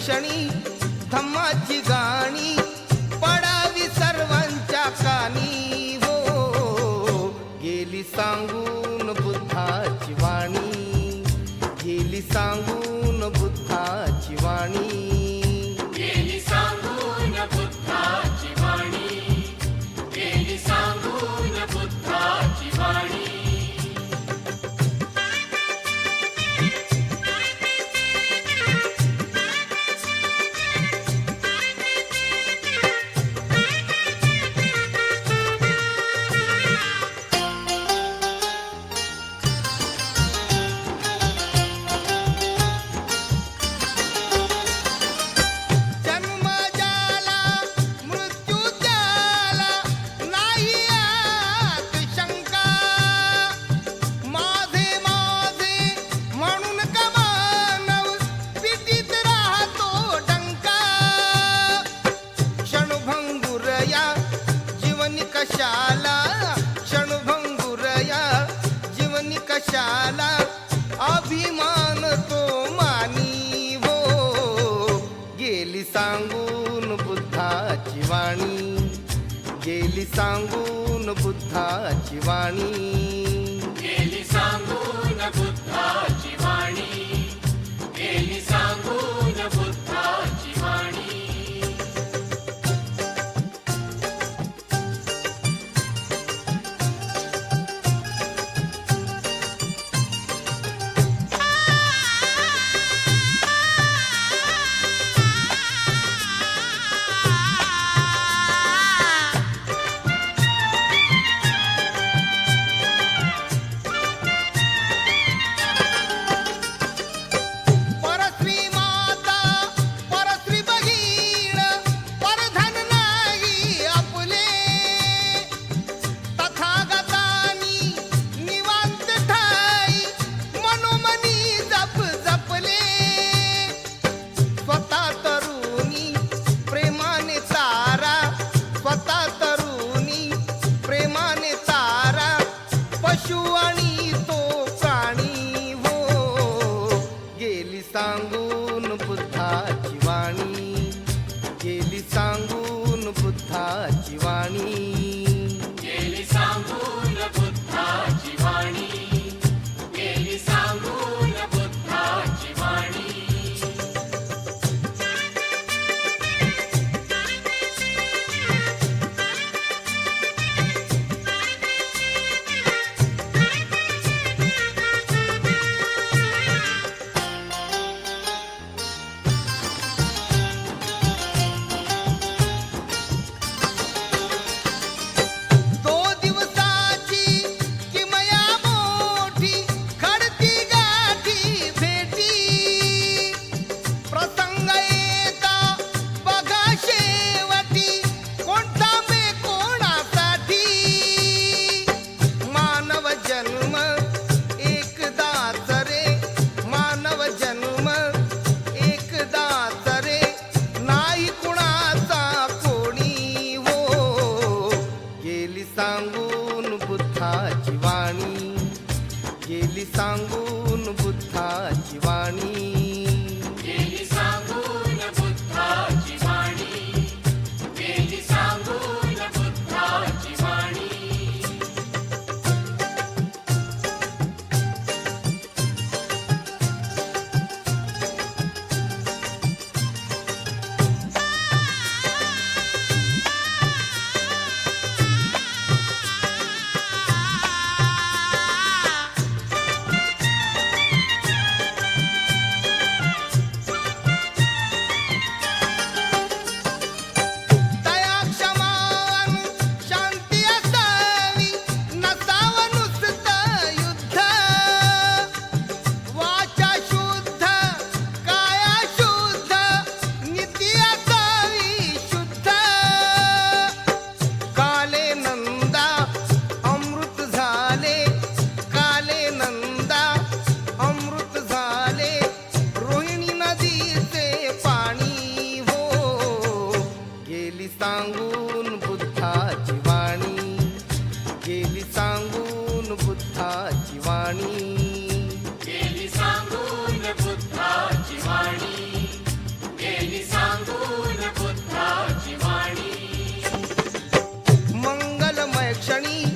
क्षणी धम्माची गाणी पडावी सर्वांच्या कानी हो. गेली सांगून बुद्धाची वाणी, गेली सांगून बुद्धाची वाणी, गेली सांगून बुद्धाची वाणी, गेली सांगून बुद्धाची वाणी. कशाला अभिमान तो मानी हो. गेली सांगून बुद्धाची वाणी, गेली सांगून बुद्धाची वाणी, गेली सांगून बुद्धाची वाणी, गेली सांगून बुद्धाची वाणी. सांगून बुद्धाची वाणी, गेली सांगून बुद्धाची वाणी, गेली सांगून बुद्धाची वाणी, गेली सांगून बुद्धाची वाणी. सांगून बुद्धाची वाणी, गेली सांगून बुद्धाची वाणी, गेली सांगून बुद्धाची वाणी, गेली सांगून बुद्धाची वाणी. क्षणी